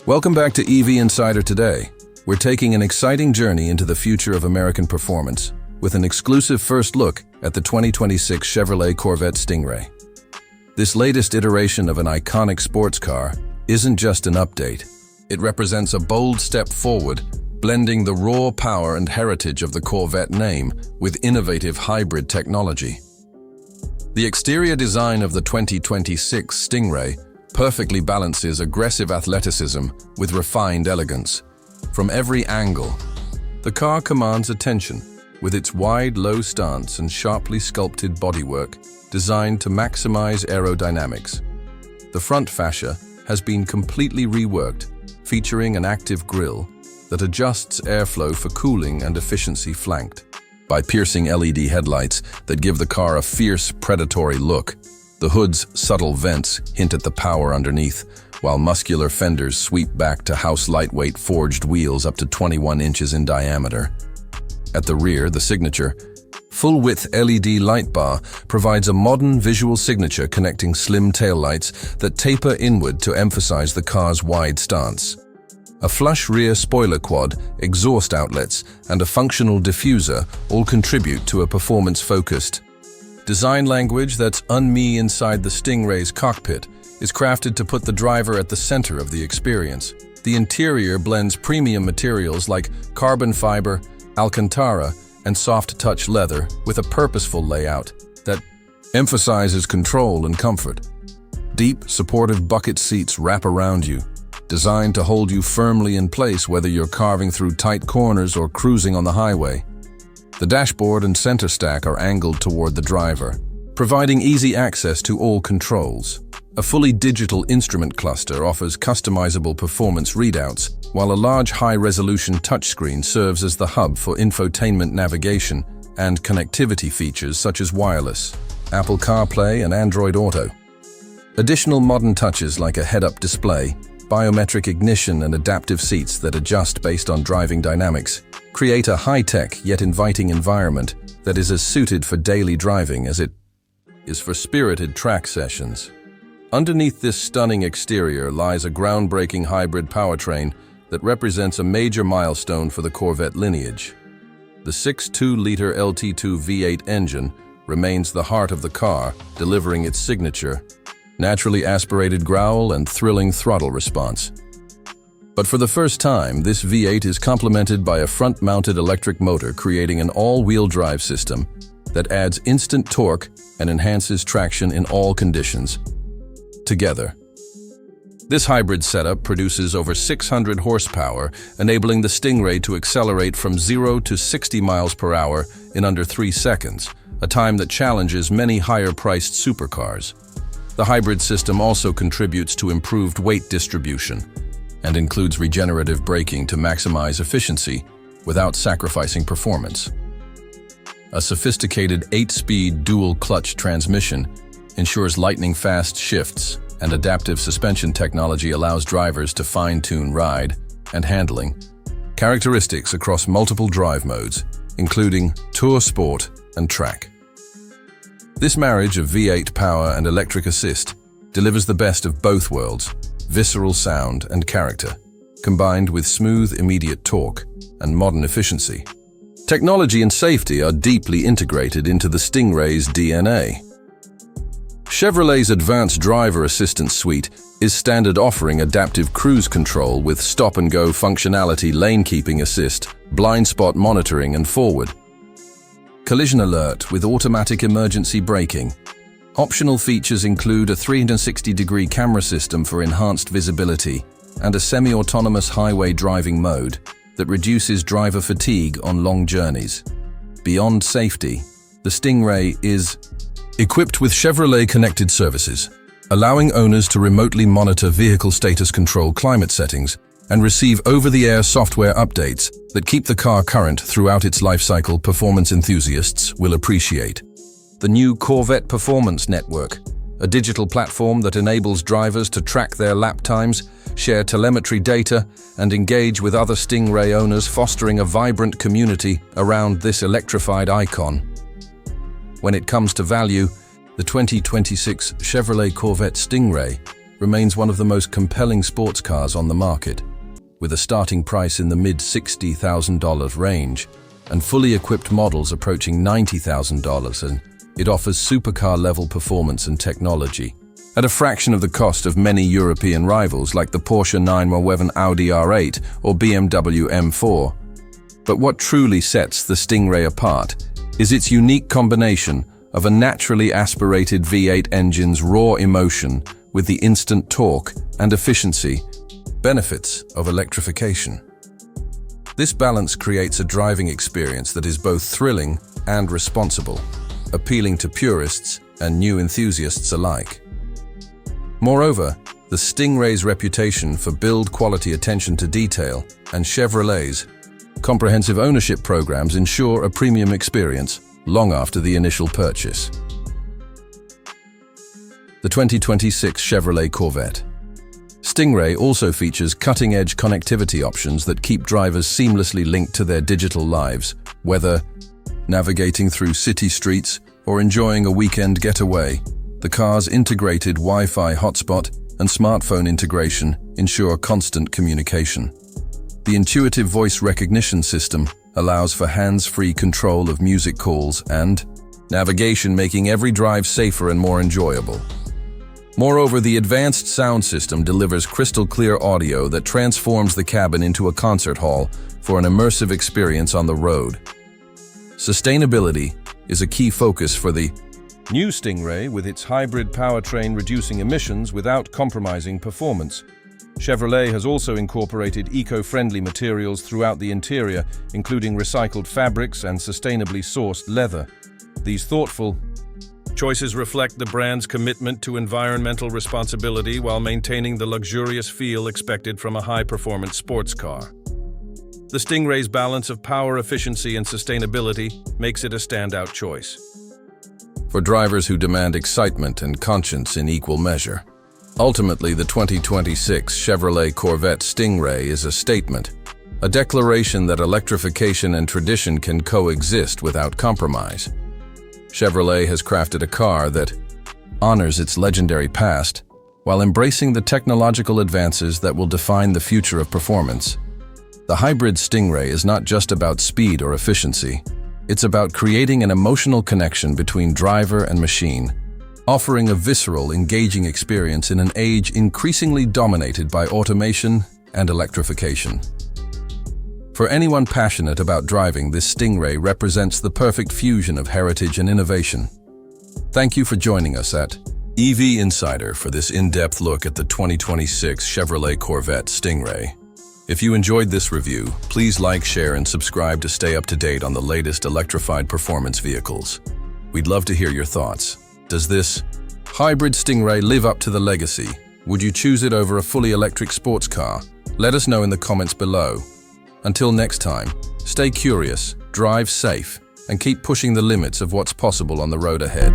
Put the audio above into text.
Welcome back to EV Insider today. We're taking an exciting journey into the future of American performance with an exclusive first look at the 2026 Chevrolet Corvette Stingray. This latest iteration of an iconic sports car isn't just an update. It represents a bold step forward, blending the raw power and heritage of the Corvette name with innovative hybrid technology. The exterior design of the 2026 Stingray perfectly balances aggressive athleticism with refined elegance. From every angle, the car commands attention with its wide, low stance and sharply sculpted bodywork designed to maximize aerodynamics. The front fascia has been completely reworked, featuring an active grille that adjusts airflow for cooling and efficiency, flanked by piercing LED headlights that give the car a fierce, predatory look. The hood's subtle vents hint at the power underneath, while muscular fenders sweep back to house lightweight forged wheels up to 21 inches in diameter. At the rear, the signature full-width LED light bar provides a modern visual signature connecting slim taillights that taper inward to emphasize the car's wide stance. A flush rear spoiler quad, exhaust outlets, and a functional diffuser all contribute to a performance-focused design language that's unme inside the Stingray's cockpit is crafted to put the driver at the center of the experience. The interior blends premium materials like carbon fiber, Alcantara, and soft-touch leather with a purposeful layout that emphasizes control and comfort. Deep, supportive bucket seats wrap around you, designed to hold you firmly in place whether you're carving through tight corners or cruising on the highway. The dashboard and center stack are angled toward the driver, providing easy access to all controls. A fully digital instrument cluster offers customizable performance readouts, while a large high-resolution touchscreen serves as the hub for infotainment navigation and connectivity features such as wireless, Apple CarPlay, and Android Auto. Additional modern touches like a head-up display, biometric ignition, and adaptive seats that adjust based on driving dynamics create a high-tech yet inviting environment that is as suited for daily driving as it is for spirited track sessions. Underneath this stunning exterior lies a groundbreaking hybrid powertrain that represents a major milestone for the Corvette lineage. The 6.2-liter LT2 V8 engine remains the heart of the car, delivering its signature, naturally aspirated growl and thrilling throttle response. But for the first time, this V8 is complemented by a front-mounted electric motor, creating an all-wheel drive system that adds instant torque and enhances traction in all conditions. Together, this hybrid setup produces over 600 horsepower, enabling the Stingray to accelerate from 0 to 60 miles per hour in under 3 seconds, a time that challenges many higher-priced supercars. The hybrid system also contributes to improved weight distribution and includes regenerative braking to maximize efficiency without sacrificing performance. A sophisticated 8-speed dual-clutch transmission ensures lightning-fast shifts, and adaptive suspension technology allows drivers to fine-tune ride and handling characteristics across multiple drive modes, including Tour Sport and Track. This marriage of V8 power and electric assist delivers the best of both worlds, visceral sound and character, combined with smooth, immediate torque and modern efficiency. Technology and safety are deeply integrated into the Stingray's DNA. Chevrolet's advanced driver assistance suite is standard, offering adaptive cruise control with stop-and-go functionality, lane-keeping assist, blind spot monitoring, and forward collision alert with automatic emergency braking. Optional features include a 360-degree camera system for enhanced visibility and a semi-autonomous highway driving mode that reduces driver fatigue on long journeys. Beyond safety, the Stingray is equipped with Chevrolet Connected Services, allowing owners to remotely monitor vehicle status control, climate settings, and receive over-the-air software updates that keep the car current throughout its life cycle. Performance enthusiasts will appreciate the new Corvette Performance Network, a digital platform that enables drivers to track their lap times, share telemetry data, and engage with other Stingray owners, fostering a vibrant community around this electrified icon. When it comes to value, the 2026 Chevrolet Corvette Stingray remains one of the most compelling sports cars on the market, with a starting price in the mid-$60,000 range and fully equipped models approaching $90,000, and it offers supercar-level performance and technology at a fraction of the cost of many European rivals like the Porsche 911, Audi R8 or BMW M4. But what truly sets the Stingray apart is its unique combination of a naturally aspirated V8 engine's raw emotion with the instant torque and efficiency benefits of electrification. This balance creates a driving experience that is both thrilling and responsible, appealing to purists and new enthusiasts alike. Moreover, the Stingray's reputation for build quality, attention to detail, and Chevrolet's comprehensive ownership programs ensure a premium experience long after the initial purchase. The 2026 Chevrolet Corvette Stingray also features cutting-edge connectivity options that keep drivers seamlessly linked to their digital lives, whether navigating through city streets or enjoying a weekend getaway. The car's integrated Wi-Fi hotspot and smartphone integration ensure constant communication. The intuitive voice recognition system allows for hands-free control of music calls and navigation, making every drive safer and more enjoyable. Moreover, the advanced sound system delivers crystal-clear audio that transforms the cabin into a concert hall for an immersive experience on the road. Sustainability is a key focus for the new Stingray, with its hybrid powertrain reducing emissions without compromising performance. Chevrolet has also incorporated eco-friendly materials throughout the interior, including recycled fabrics and sustainably sourced leather. These thoughtful choices reflect the brand's commitment to environmental responsibility while maintaining the luxurious feel expected from a high-performance sports car. The Stingray's balance of power, efficiency, and sustainability makes it a standout choice for drivers who demand excitement and conscience in equal measure. Ultimately, the 2026 Chevrolet Corvette Stingray is a statement, a declaration that electrification and tradition can coexist without compromise. Chevrolet has crafted a car that honors its legendary past while embracing the technological advances that will define the future of performance. The hybrid Stingray is not just about speed or efficiency. It's about creating an emotional connection between driver and machine, offering a visceral, engaging experience in an age increasingly dominated by automation and electrification. For anyone passionate about driving, this Stingray represents the perfect fusion of heritage and innovation. Thank you for joining us at EV Insider for this in-depth look at the 2026 Chevrolet Corvette Stingray. If you enjoyed this review, please like, share, and subscribe to stay up to date on the latest electrified performance vehicles. We'd love to hear your thoughts. Does this hybrid Stingray live up to the legacy? Would you choose it over a fully electric sports car? Let us know in the comments below. Until next time, stay curious, drive safe, and keep pushing the limits of what's possible on the road ahead.